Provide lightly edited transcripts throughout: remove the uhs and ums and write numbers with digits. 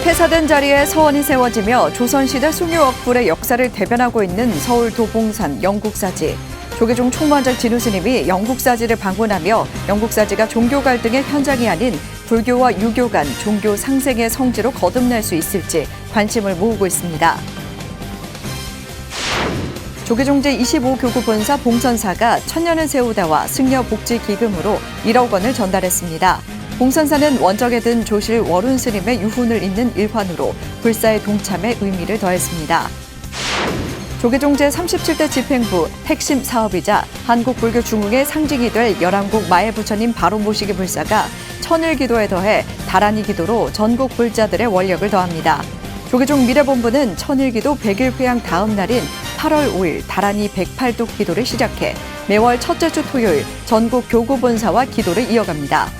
폐사된 자리에 서원이 세워지며 조선시대 숭유억불의 역사를 대변하고 있는 서울 도봉산 영국사지. 조계종 총무원장 진우 스님이 영국사지를 방문하며 영국사지가 종교 갈등의 현장이 아닌 불교와 유교 간 종교 상생의 성지로 거듭날 수 있을지 관심을 모으고 있습니다. 조계종 제25교구 본사 봉선사가 천년을 세우다와 승려복지기금으로 1억 원을 전달했습니다. 봉선사는 원적에 든 조실 월운 스님의 유훈을 잇는 일환으로 불사의 동참에 의미를 더했습니다. 조계종 제37대 집행부 핵심 사업이자 한국불교 중흥의 상징이 될 열한국 마예부처님 바로 모시기 불사가 천일기도에 더해 다란이 기도로 전국 불자들의 원력을 더합니다. 조계종 미래본부는 천일기도 100일 회향 다음 날인 8월 5일 다란이 108도 기도를 시작해 매월 첫째 주 토요일 전국 교구본사와 기도를 이어갑니다.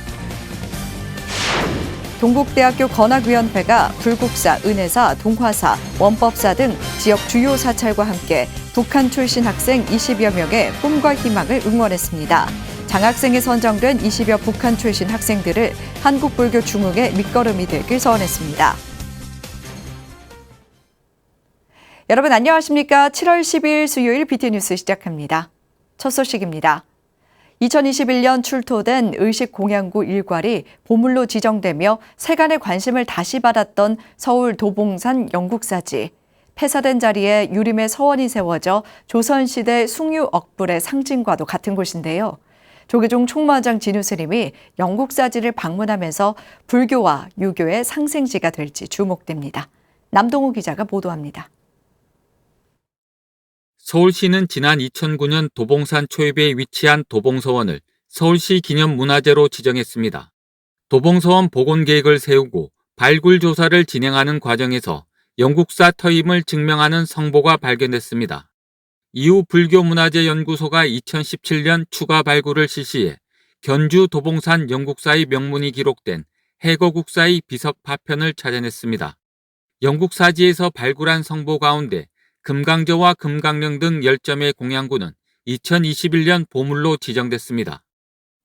동국대학교 건학위원회가 불국사, 은혜사, 동화사, 원법사 등 지역 주요 사찰과 함께 북한 출신 학생 20여 명의 꿈과 희망을 응원했습니다. 장학생에 선정된 20여 북한 출신 학생들을 한국불교 중흥의 밑거름이 되길 서원했습니다. 여러분 안녕하십니까? 7월 10일 수요일 BT뉴스 시작합니다. 첫 소식입니다. 2021년 출토된 의식 공양구 일괄이 보물로 지정되며 세간의 관심을 다시 받았던 서울 도봉산 영국사지. 폐사된 자리에 유림의 서원이 세워져 조선시대 숭유억불의 상징과도 같은 곳인데요. 조계종 총무원장 진우 스님이 영국사지를 방문하면서 불교와 유교의 상생지가 될지 주목됩니다. 남동우 기자가 보도합니다. 서울시는 지난 2009년 도봉산 초입에 위치한 도봉서원을 서울시 기념문화재로 지정했습니다. 도봉서원 복원 계획을 세우고 발굴 조사를 진행하는 과정에서 영국사 터임을 증명하는 성보가 발견됐습니다. 이후 불교문화재연구소가 2017년 추가 발굴을 실시해 견주 도봉산 영국사의 명문이 기록된 해거국사의 비석 파편을 찾아냈습니다. 영국사지에서 발굴한 성보 가운데 금강저와 금강령 등 10점의 공양구는 2021년 보물로 지정됐습니다.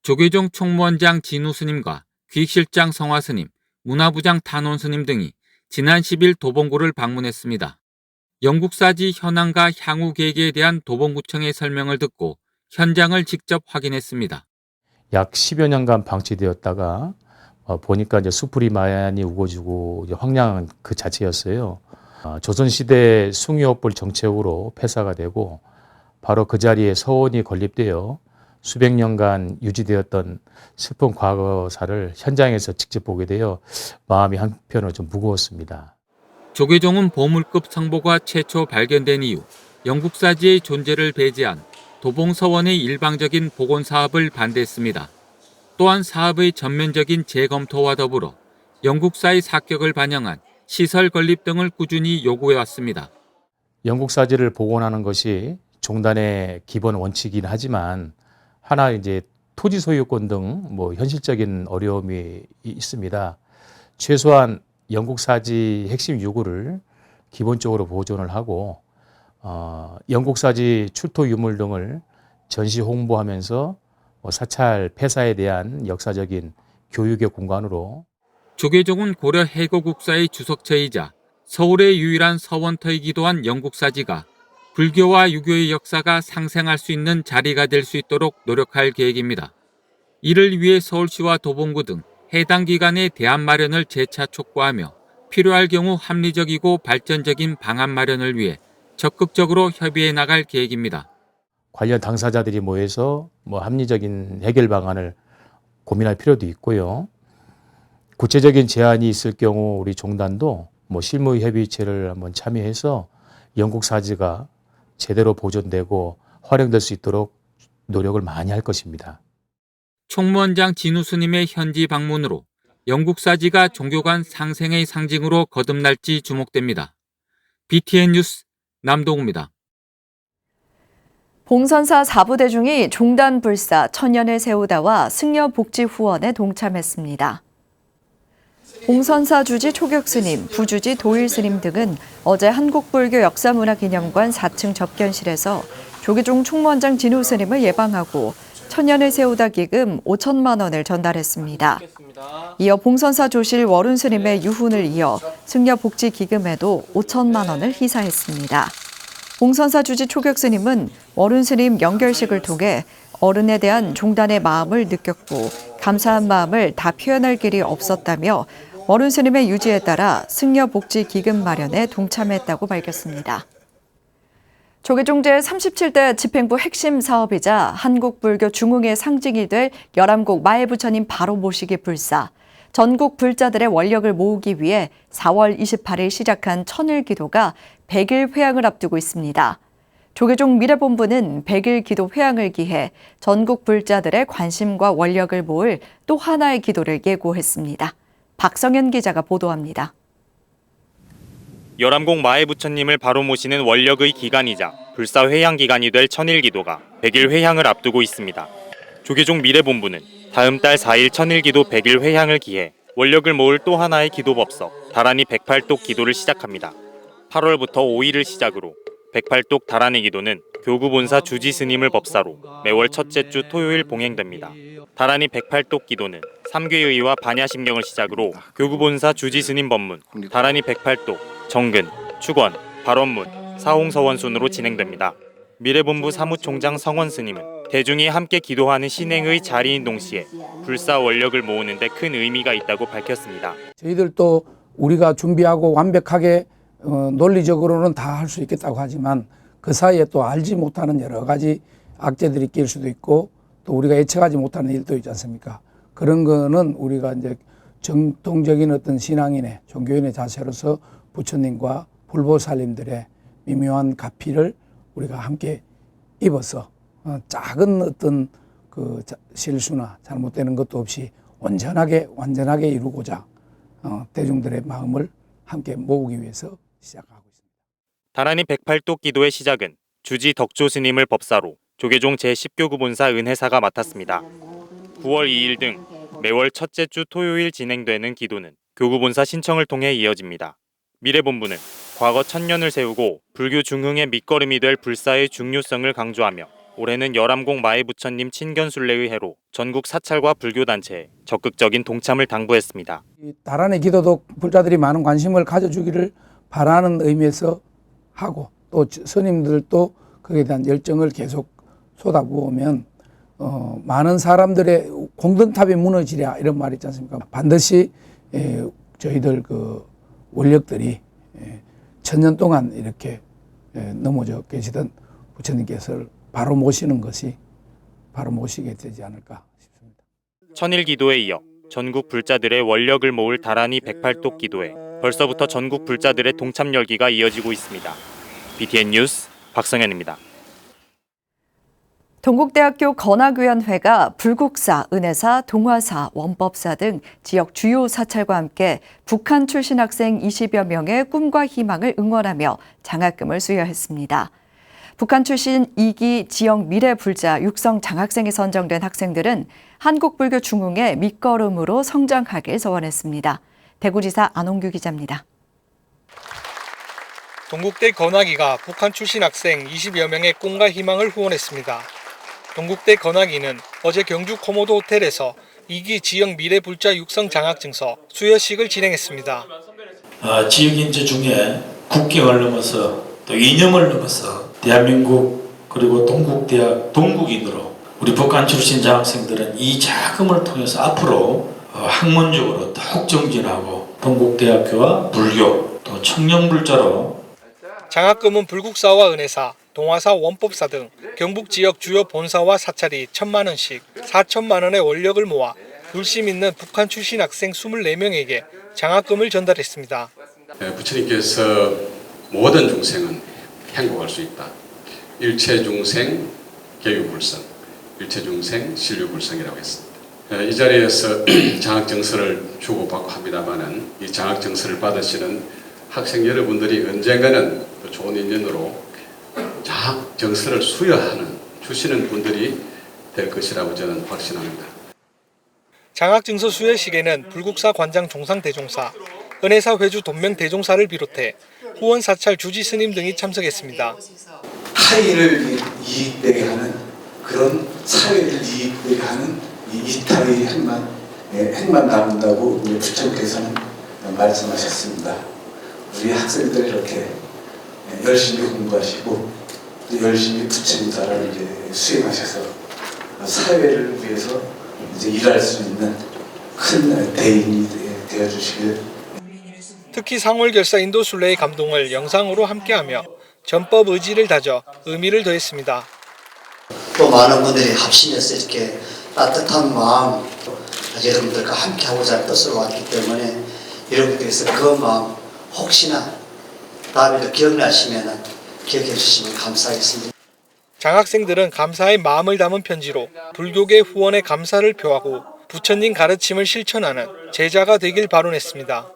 조계종 총무원장 진우 스님과 귀익실장 성화 스님, 문화부장 탄원 스님 등이 지난 10일 도봉구를 방문했습니다. 영국사지 현황과 향후 계획에 대한 도봉구청의 설명을 듣고 현장을 직접 확인했습니다. 약 10여 년간 방치되었다가 보니까 이제 수풀이 많이 우거지고 황량한 그 자체였어요. 조선시대 숭유억불 정책으로 폐사가 되고 바로 그 자리에 서원이 건립되어 수백 년간 유지되었던 슬픈 과거사를 현장에서 직접 보게 되어 마음이 한편으로 좀 무거웠습니다. 조계종은 보물급 성보가 최초 발견된 이후 영국사지의 존재를 배제한 도봉서원의 일방적인 복원 사업을 반대했습니다. 또한 사업의 전면적인 재검토와 더불어 영국사의 사격을 반영한 시설 건립 등을 꾸준히 요구해왔습니다. 영국사지를 복원하는 것이 종단의 기본 원칙이긴 하지만 하나 이제 토지 소유권 등 현실적인 어려움이 있습니다. 최소한 영국사지 핵심 유구를 기본적으로 보존을 하고 영국사지 출토 유물 등을 전시 홍보하면서 사찰 폐사에 대한 역사적인 교육의 공간으로 조계종은 고려 해거국사의 주석처이자 서울의 유일한 서원터이기도 한 영국사지가 불교와 유교의 역사가 상생할 수 있는 자리가 될 수 있도록 노력할 계획입니다. 이를 위해 서울시와 도봉구 등 해당 기관의 대안 마련을 재차 촉구하며 필요할 경우 합리적이고 발전적인 방안 마련을 위해 적극적으로 협의해 나갈 계획입니다. 관련 당사자들이 모여서 합리적인 해결 방안을 고민할 필요도 있고요. 구체적인 제안이 있을 경우 우리 종단도 실무 협의체를 한번 참여해서 영국사지가 제대로 보존되고 활용될 수 있도록 노력을 많이 할 것입니다. 총무원장 진우 스님의 현지 방문으로 영국사지가 종교 간 상생의 상징으로 거듭날지 주목됩니다. BTN 뉴스 남동우입니다. 봉선사 4부 대중이 종단 불사 천년을 세우다와 승려 복지 후원에 동참했습니다. 봉선사 주지 초격스님, 부주지 도일스님 등은 어제 한국불교 역사문화기념관 4층 접견실에서 조계종 총무원장 진우 스님을 예방하고 천년을 세우다 기금 5천만 원을 전달했습니다. 이어 봉선사 조실 월운 스님의 유훈을 이어 승려 복지 기금에도 5천만 원을 희사했습니다. 봉선사 주지 초격 스님은 월운 스님 연결식을 통해 어른에 대한 종단의 마음을 느꼈고 감사한 마음을 다 표현할 길이 없었다며 월운 스님의 유지에 따라 승려 복지 기금 마련에 동참했다고 밝혔습니다. 조계종 제37대 집행부 핵심 사업이자 한국불교 중흥의 상징이 될 열암곡 마애부처님 바로 모시기 불사, 전국 불자들의 원력을 모으기 위해 4월 28일 시작한 천일기도가 100일 회항을 앞두고 있습니다. 조계종 미래본부는 100일 기도 회항을 기해 전국 불자들의 관심과 원력을 모을 또 하나의 기도를 예고했습니다. 박성현 기자가 보도합니다. 열암곡 마애부처님을 바로 모시는 원력의 기간이자 불사 회향 기간이 될 천일기도가 100일 회향을 앞두고 있습니다. 조계종 미래본부는 다음 달 4일 천일기도 100일 회향을 기해 원력을 모을 또 하나의 기도법석 다란이 108독 기도를 시작합니다. 8월부터 5일을 시작으로 108독 다란이 기도는 교구본사 주지스님을 법사로 매월 첫째 주 토요일 봉행됩니다. 다란이 108독 기도는 삼괴의와 반야심경을 시작으로 교구본사 주지스님 법문, 다란이 108독, 정근, 축원, 발원문, 사홍서원 순으로 진행됩니다. 미래본부 사무총장 성원 스님은 대중이 함께 기도하는 신행의 자리인 동시에 불사 원력을 모으는 데 큰 의미가 있다고 밝혔습니다. 저희들도 우리가 준비하고 완벽하게 논리적으로는 다 할 수 있겠다고 하지만 그 사이에 또 알지 못하는 여러 가지 악재들이 낄 수도 있고 또 우리가 예측하지 못하는 일도 있지 않습니까? 그런 거는 우리가 이제 정통적인 어떤 신앙인의 종교인의 자세로서 부처님과 불보살님들의 미묘한 가피를 우리가 함께 입어서 작은 어떤 그 실수나 잘못되는 것도 없이 완전하게 이루고자 대중들의 마음을 함께 모으기 위해서 시작하고 있습니다. 다란이 108독 기도의 시작은 주지 덕조 스님을 법사로 조계종 제10교구 본사 은혜사가 맡았습니다. 9월 2일 등 매월 첫째 주 토요일 진행되는 기도는 교구 본사 신청을 통해 이어집니다. 미래본부는 과거 천년을 세우고 불교 중흥의 밑거름이 될 불사의 중요성을 강조하며 올해는 열암곡 마애부처님 친견순례의 해로 전국 사찰과 불교단체에 적극적인 동참을 당부했습니다. 다란의 기도도 불자들이 많은 관심을 가져주기를 바라는 의미에서 하고 또 스님들도 거기에 대한 열정을 계속 쏟아부으면 많은 사람들의 공든탑이 무너지랴 이런 말이 있지 않습니까? 반드시 저희들 그 원력들이 천년 동안 이렇게 넘어져 계시던 부처님께서 바로 모시는 것이 바로 모시게 되지 않을까 싶습니다. 천일기도에 이어 전국 불자들의 원력을 모을 다란이 108독 기도에 벌써부터 전국 불자들의 동참 열기가 이어지고 있습니다. BTN 뉴스 박성현입니다. 동국대학교 건학위원회가 불국사, 은혜사, 동화사, 원법사 등 지역 주요 사찰과 함께 북한 출신 학생 20여 명의 꿈과 희망을 응원하며 장학금을 수여했습니다. 북한 출신 2기 지역 미래불자 육성 장학생에 선정된 학생들은 한국불교 중흥의 밑거름으로 성장하길 소원했습니다. 대구지사 안홍규 기자입니다. 동국대 건학위가 북한 출신 학생 20여 명의 꿈과 희망을 후원했습니다. 동국대 건학위는 어제 경주 코모도 호텔에서 2기 지역 미래불자 육성 장학증서 수여식을 진행했습니다. 지역인재 중에 국경을 넘어서 또 이념을 넘어서 대한민국 그리고 동국대학 동국인으로 우리 북한 출신 장학생들은 이 자금을 통해서 앞으로 학문적으로 더욱 정진하고 동국대학교와 불교 또 청년불자로 장학금은 불국사와 은혜사, 동화사, 원법사 등 경북 지역 주요 본사와 사찰이 1,000만 원씩 4천만 원의 원력을 모아 불심 있는 북한 출신 학생 24명에게 장학금을 전달했습니다. 부처님께서 모든 중생은 행복할 수 있다. 일체중생 계유불성, 일체중생 신류불성이라고 했습니다. 이 자리에서 장학증서를 주고받고 합니다마는 이 장학증서를 받으시는 학생 여러분들이 언젠가는 좋은 인연으로 장학증서를 주시는 분들이 될 것이라고 저는 확신합니다. 장학증서 수여식에는 불국사 관장 종상대종사, 은혜사 회주 돈명대종사를 비롯해 후원 사찰 주지 스님 등이 참석했습니다. 타인을 이익되게 하는 그런 사회를 이익되게 하는 이 이타의 핵만 남는다고 우리 부처님께서는 말씀하셨습니다. 우리 학생들 이렇게 열심히 공부하시고 열심히 부처님 나라를 이제 수행하셔서 사회를 위해서 이제 일할 수 있는 큰 대인이 되어 주시길. 특히 상월결사 인도순례의 감동을 영상으로 함께하며 전법 의지를 다져 의미를 더했습니다. 또 많은 분들이 합심해서 이렇게 따뜻한 마음 여러분들과 함께하고자 뜻으로 왔기 때문에 여러분께서 그 마음 혹시나 다음에도 기억나시면 기억해 주시면 감사하겠습니다. 장학생들은 감사의 마음을 담은 편지로 불교계 후원에 감사를 표하고 부처님 가르침을 실천하는 제자가 되길 발언했습니다.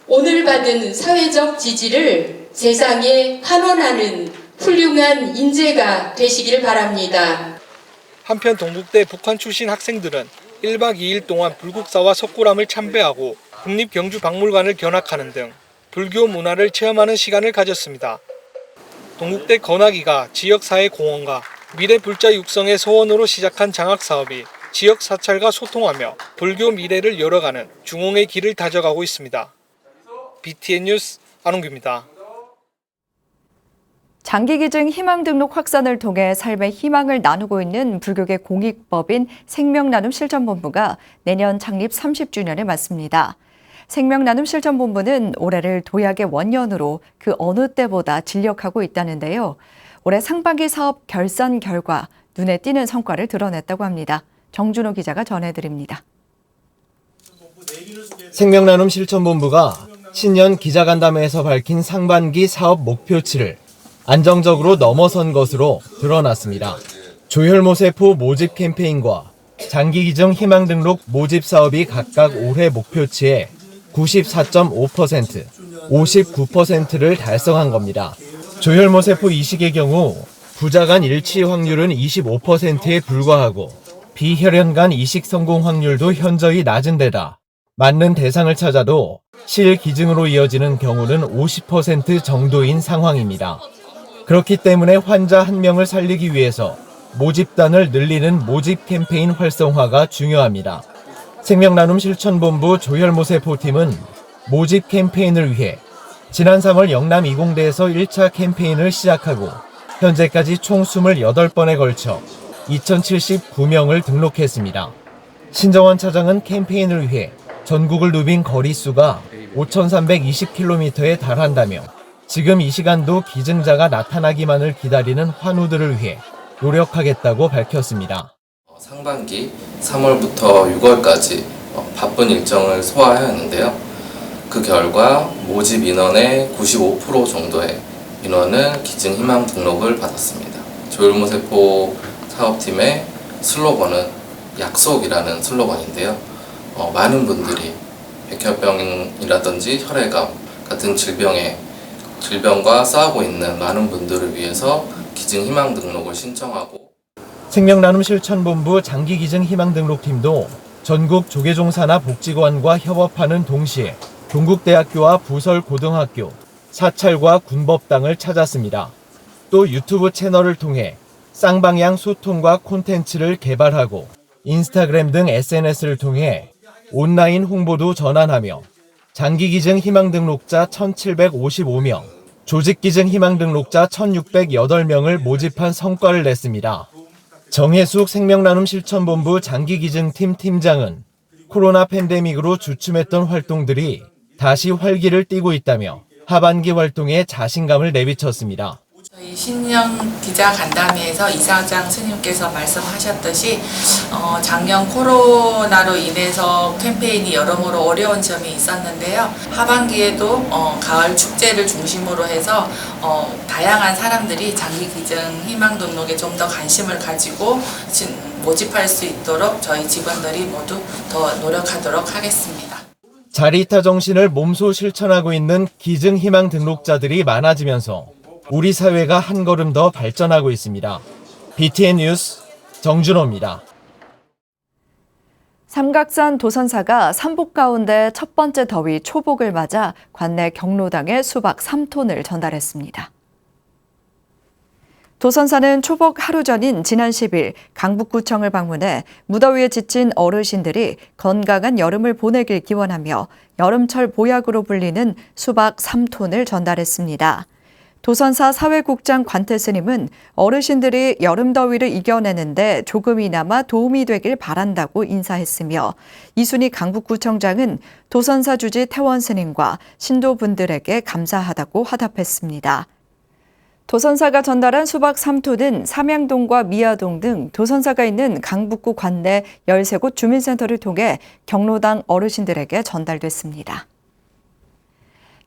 오늘 받은 사회적 지지를 세상에 환원하는 훌륭한 인재가 되시길 바랍니다. 한편 동국대 북한 출신 학생들은 1박 2일 동안 불국사와 석굴암을 참배하고 국립경주박물관을 견학하는 등 불교 문화를 체험하는 시간을 가졌습니다. 동국대 건학위가 지역사회 공헌과 미래 불자 육성의 소원으로 시작한 장학사업이 지역 사찰과 소통하며 불교 미래를 열어가는 중흥의 길을 다져가고 있습니다. BTN 뉴스 안홍규입니다. 장기기증 희망등록 확산을 통해 삶의 희망을 나누고 있는 불교계 공익법인 생명나눔 실천본부가 내년 창립 30주년을 맞습니다. 생명나눔 실천본부는 올해를 도약의 원년으로 그 어느 때보다 진력하고 있다는데요. 올해 상반기 사업 결산 결과 눈에 띄는 성과를 드러냈다고 합니다. 정준호 기자가 전해드립니다. 생명나눔 실천본부가 신년 기자간담회에서 밝힌 상반기 사업 목표치를 안정적으로 넘어선 것으로 드러났습니다. 조혈모세포 모집 캠페인과 장기기증 희망등록 모집 사업이 각각 올해 목표치의 94.5%, 59%를 달성한 겁니다. 조혈모세포 이식의 경우 부자 간 일치 확률은 25%에 불과하고 비혈연 간 이식 성공 확률도 현저히 낮은 데다 맞는 대상을 찾아도 실기증으로 이어지는 경우는 50% 정도인 상황입니다. 그렇기 때문에 환자 한 명을 살리기 위해서 모집단을 늘리는 모집 캠페인 활성화가 중요합니다. 생명나눔 실천본부 조혈모세포팀은 모집 캠페인을 위해 지난 3월 영남 이공대에서 1차 캠페인을 시작하고 현재까지 총 28번에 걸쳐 2,079명을 등록했습니다. 신정원 차장은 캠페인을 위해 전국을 누빈 거리수가 5,320km에 달한다며 지금 이 시간도 기증자가 나타나기만을 기다리는 환우들을 위해 노력하겠다고 밝혔습니다. 상반기 3월부터 6월까지 바쁜 일정을 소화하였는데요. 그 결과 모집 인원의 95% 정도의 인원은 기증 희망 등록을 받았습니다. 조혈모세포 사업팀의 슬로건은 약속이라는 슬로건인데요. 많은 분들이 백혈병이라든지 혈액암 같은 질병과 싸우고 있는 많은 분들을 위해서 기증 희망 등록을 신청하고 생명나눔 실천본부 장기기증 희망등록팀도 전국 조계종사나 복지관과 협업하는 동시에 동국대학교와 부설고등학교, 사찰과 군법당을 찾았습니다. 또 유튜브 채널을 통해 쌍방향 소통과 콘텐츠를 개발하고 인스타그램 등 SNS를 통해 온라인 홍보도 전환하며 장기기증 희망등록자 1,755명, 조직기증 희망등록자 1,608명을 모집한 성과를 냈습니다. 정혜숙 생명나눔 실천본부 장기기증팀 팀장은 코로나 팬데믹으로 주춤했던 활동들이 다시 활기를 띠고 있다며 하반기 활동에 자신감을 내비쳤습니다. 저희 신년 기자간담회에서 이사장 스님께서 말씀하셨듯이 작년 코로나로 인해서 캠페인이 여러모로 어려운 점이 있었는데요. 하반기에도 가을 축제를 중심으로 해서 다양한 사람들이 장기기증 희망등록에 좀 더 관심을 가지고 모집할 수 있도록 저희 직원들이 모두 더 노력하도록 하겠습니다. 자리이타 정신을 몸소 실천하고 있는 기증 희망 등록자들이 많아지면서 우리 사회가 한 걸음 더 발전하고 있습니다. BTN 뉴스 정준호입니다. 삼각산 도선사가 삼복 가운데 첫 번째 더위 초복을 맞아 관내 경로당에 수박 3톤을 전달했습니다. 도선사는 초복 하루 전인 지난 10일 강북구청을 방문해 무더위에 지친 어르신들이 건강한 여름을 보내길 기원하며 여름철 보약으로 불리는 수박 3톤을 전달했습니다. 도선사 사회국장 관태스님은 어르신들이 여름 더위를 이겨내는데 조금이나마 도움이 되길 바란다고 인사했으며 이순희 강북구청장은 도선사 주지 태원스님과 신도분들에게 감사하다고 화답했습니다. 도선사가 전달한 수박 3톤은 삼양동과 미아동 등 도선사가 있는 강북구 관내 13곳 주민센터를 통해 경로당 어르신들에게 전달됐습니다.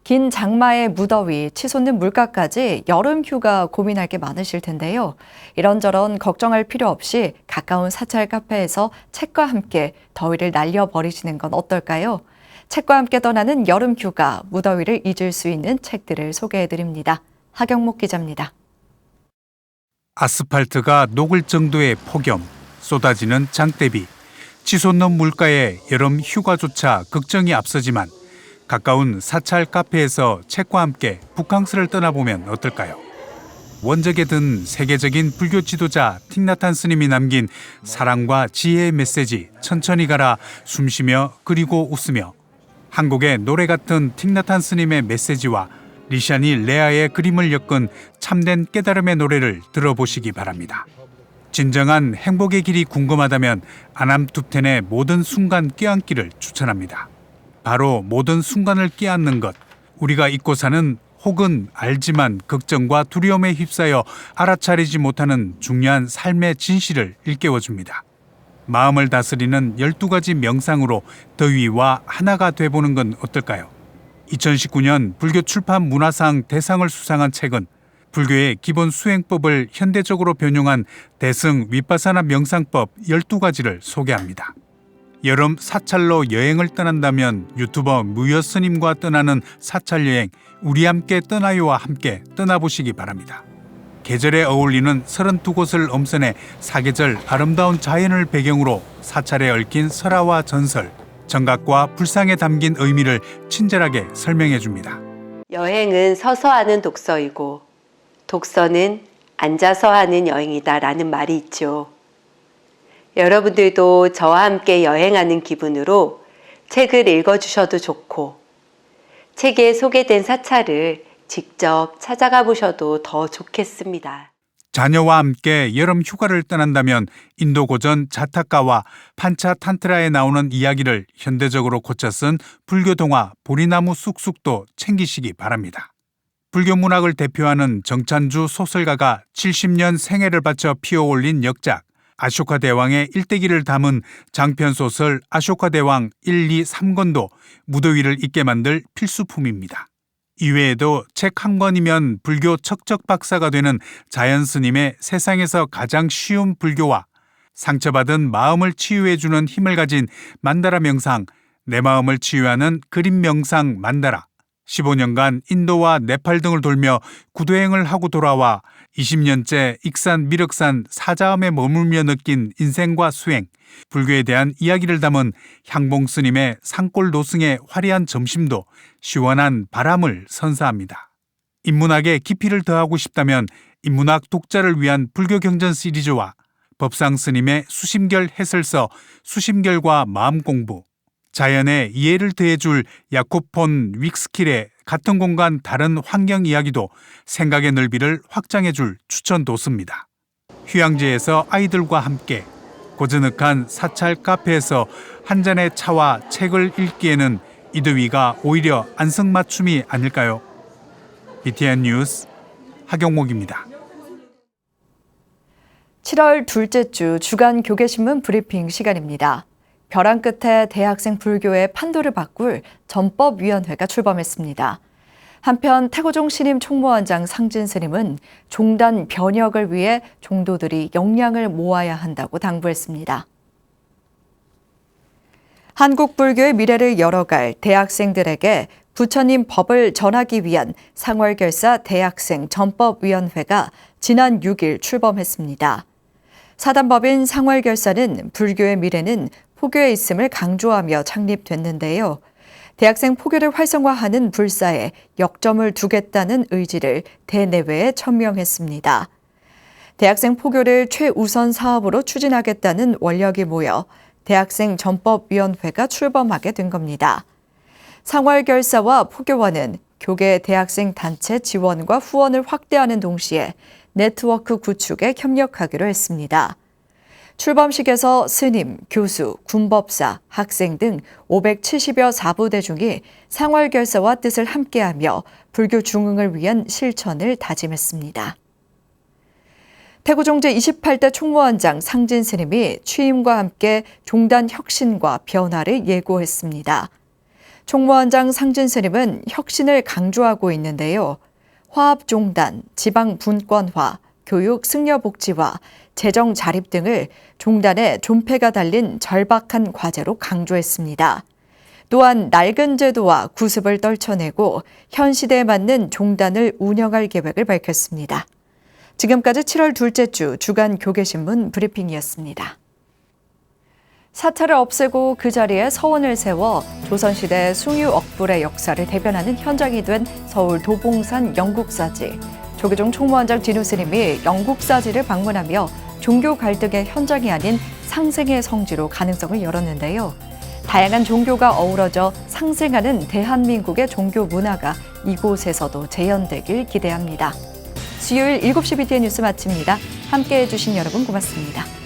긴 장마의 무더위, 치솟는 물가까지 여름 휴가 고민할 게 많으실 텐데요. 이런저런 걱정할 필요 없이 가까운 사찰 카페에서 책과 함께 더위를 날려버리시는 건 어떨까요? 책과 함께 떠나는 여름 휴가, 무더위를 잊을 수 있는 책들을 소개해드립니다. 하경목 기자입니다. 아스팔트가 녹을 정도의 폭염, 쏟아지는 장대비, 치솟는 물가에 여름 휴가조차 걱정이 앞서지만 가까운 사찰 카페에서 책과 함께 북캉스를 떠나보면 어떨까요? 원적에 든 세계적인 불교 지도자 틱나탄 스님이 남긴 사랑과 지혜의 메시지 천천히 가라 숨쉬며 그리고 웃으며 한국의 노래 같은 틱나탄 스님의 메시지와 리샤니 레아의 그림을 엮은 참된 깨달음의 노래를 들어보시기 바랍니다. 진정한 행복의 길이 궁금하다면 아남투텐의 모든 순간 껴안기를 추천합니다. 바로 모든 순간을 껴안는 것, 우리가 잊고 사는 혹은 알지만 걱정과 두려움에 휩싸여 알아차리지 못하는 중요한 삶의 진실을 일깨워줍니다. 마음을 다스리는 12가지 명상으로 더위와 하나가 돼보는 건 어떨까요? 2019년 불교 출판 문화상 대상을 수상한 책은 불교의 기본 수행법을 현대적으로 변용한 대승 윗바사나 명상법 12가지를 소개합니다. 여름 사찰로 여행을 떠난다면 유튜버 무여 스님과 떠나는 사찰 여행 우리 함께 떠나요와 함께 떠나보시기 바랍니다. 계절에 어울리는 32곳을 엄선해 사계절 아름다운 자연을 배경으로 사찰에 얽힌 설화와 전설, 정각과 불상에 담긴 의미를 친절하게 설명해 줍니다. 여행은 서서 하는 독서이고 독서는 앉아서 하는 여행이다라는 말이 있죠. 여러분들도 저와 함께 여행하는 기분으로 책을 읽어주셔도 좋고 책에 소개된 사찰을 직접 찾아가 보셔도 더 좋겠습니다. 자녀와 함께 여름 휴가를 떠난다면 인도 고전 자타카와 판차탄트라에 나오는 이야기를 현대적으로 고쳐 쓴 불교 동화 보리나무 쑥쑥도 챙기시기 바랍니다. 불교 문학을 대표하는 정찬주 소설가가 70년 생애를 바쳐 피어올린 역작 아쇼카 대왕의 일대기를 담은 장편소설 아쇼카 대왕 1, 2, 3권도 무더위를 잊게 만들 필수품입니다. 이외에도 책 한 권이면 불교 척척 박사가 되는 자연스님의 세상에서 가장 쉬운 불교와 상처받은 마음을 치유해주는 힘을 가진 만다라 명상, 내 마음을 치유하는 그림 명상 만다라, 15년간 인도와 네팔 등을 돌며 구도행을 하고 돌아와 20년째 익산 미륵산 사자함에 머물며 느낀 인생과 수행, 불교에 대한 이야기를 담은 향봉 스님의 산골 노승의 화려한 점심도 시원한 바람을 선사합니다. 인문학에 깊이를 더하고 싶다면 인문학 독자를 위한 불교 경전 시리즈와 법상 스님의 수심결 해설서 수심결과 마음공부, 자연의 이해를 더해줄 야콥 폰 윅스킬의 같은 공간 다른 환경 이야기도 생각의 넓이를 확장해줄 추천 도서입니다. 휴양지에서 아이들과 함께 고즈넉한 사찰 카페에서 한 잔의 차와 책을 읽기에는 이 더위가 오히려 안성맞춤이 아닐까요? BTN 뉴스 하경목입니다. 7월 둘째 주 주간 교계신문 브리핑 시간입니다. 벼랑 끝에 대학생 불교의 판도를 바꿀 전법위원회가 출범했습니다. 한편 태고종 신임 총무원장 상진 스님은 종단 변혁을 위해 종도들이 역량을 모아야 한다고 당부했습니다. 한국 불교의 미래를 열어갈 대학생들에게 부처님 법을 전하기 위한 상월결사 대학생 전법위원회가 지난 6일 출범했습니다. 사단법인 상월결사는 불교의 미래는 포교에 있음을 강조하며 창립됐는데요. 대학생 포교를 활성화하는 불사에 역점을 두겠다는 의지를 대내외에 천명했습니다. 대학생 포교를 최우선 사업으로 추진하겠다는 원력이 모여 대학생 전법위원회가 출범하게 된 겁니다. 상활결사와 포교원은 교계 대학생 단체 지원과 후원을 확대하는 동시에 네트워크 구축에 협력하기로 했습니다. 출범식에서 스님, 교수, 군법사, 학생 등 570여 사부대중이 상활결사와 뜻을 함께하며 불교 중흥을 위한 실천을 다짐했습니다. 태구종제 28대 총무원장 상진 스님이 취임과 함께 종단 혁신과 변화를 예고했습니다. 총무원장 상진 스님은 혁신을 강조하고 있는데요. 화합종단, 지방분권화, 교육 승려복지화, 재정 자립 등을 종단의 존폐가 달린 절박한 과제로 강조했습니다. 또한 낡은 제도와 구습을 떨쳐내고 현 시대에 맞는 종단을 운영할 계획을 밝혔습니다. 지금까지 7월 둘째 주 주간 교계신문 브리핑이었습니다. 사찰을 없애고 그 자리에 서원을 세워 조선시대 숭유억불의 역사를 대변하는 현장이 된 서울 도봉산 영국사지. 조계종 총무원장 진우 스님이 영국사지를 방문하며 종교 갈등의 현장이 아닌 상생의 성지로 가능성을 열었는데요. 다양한 종교가 어우러져 상생하는 대한민국의 종교 문화가 이곳에서도 재현되길 기대합니다. 수요일 7시 BTN 뉴스 마칩니다. 함께해 주신 여러분 고맙습니다.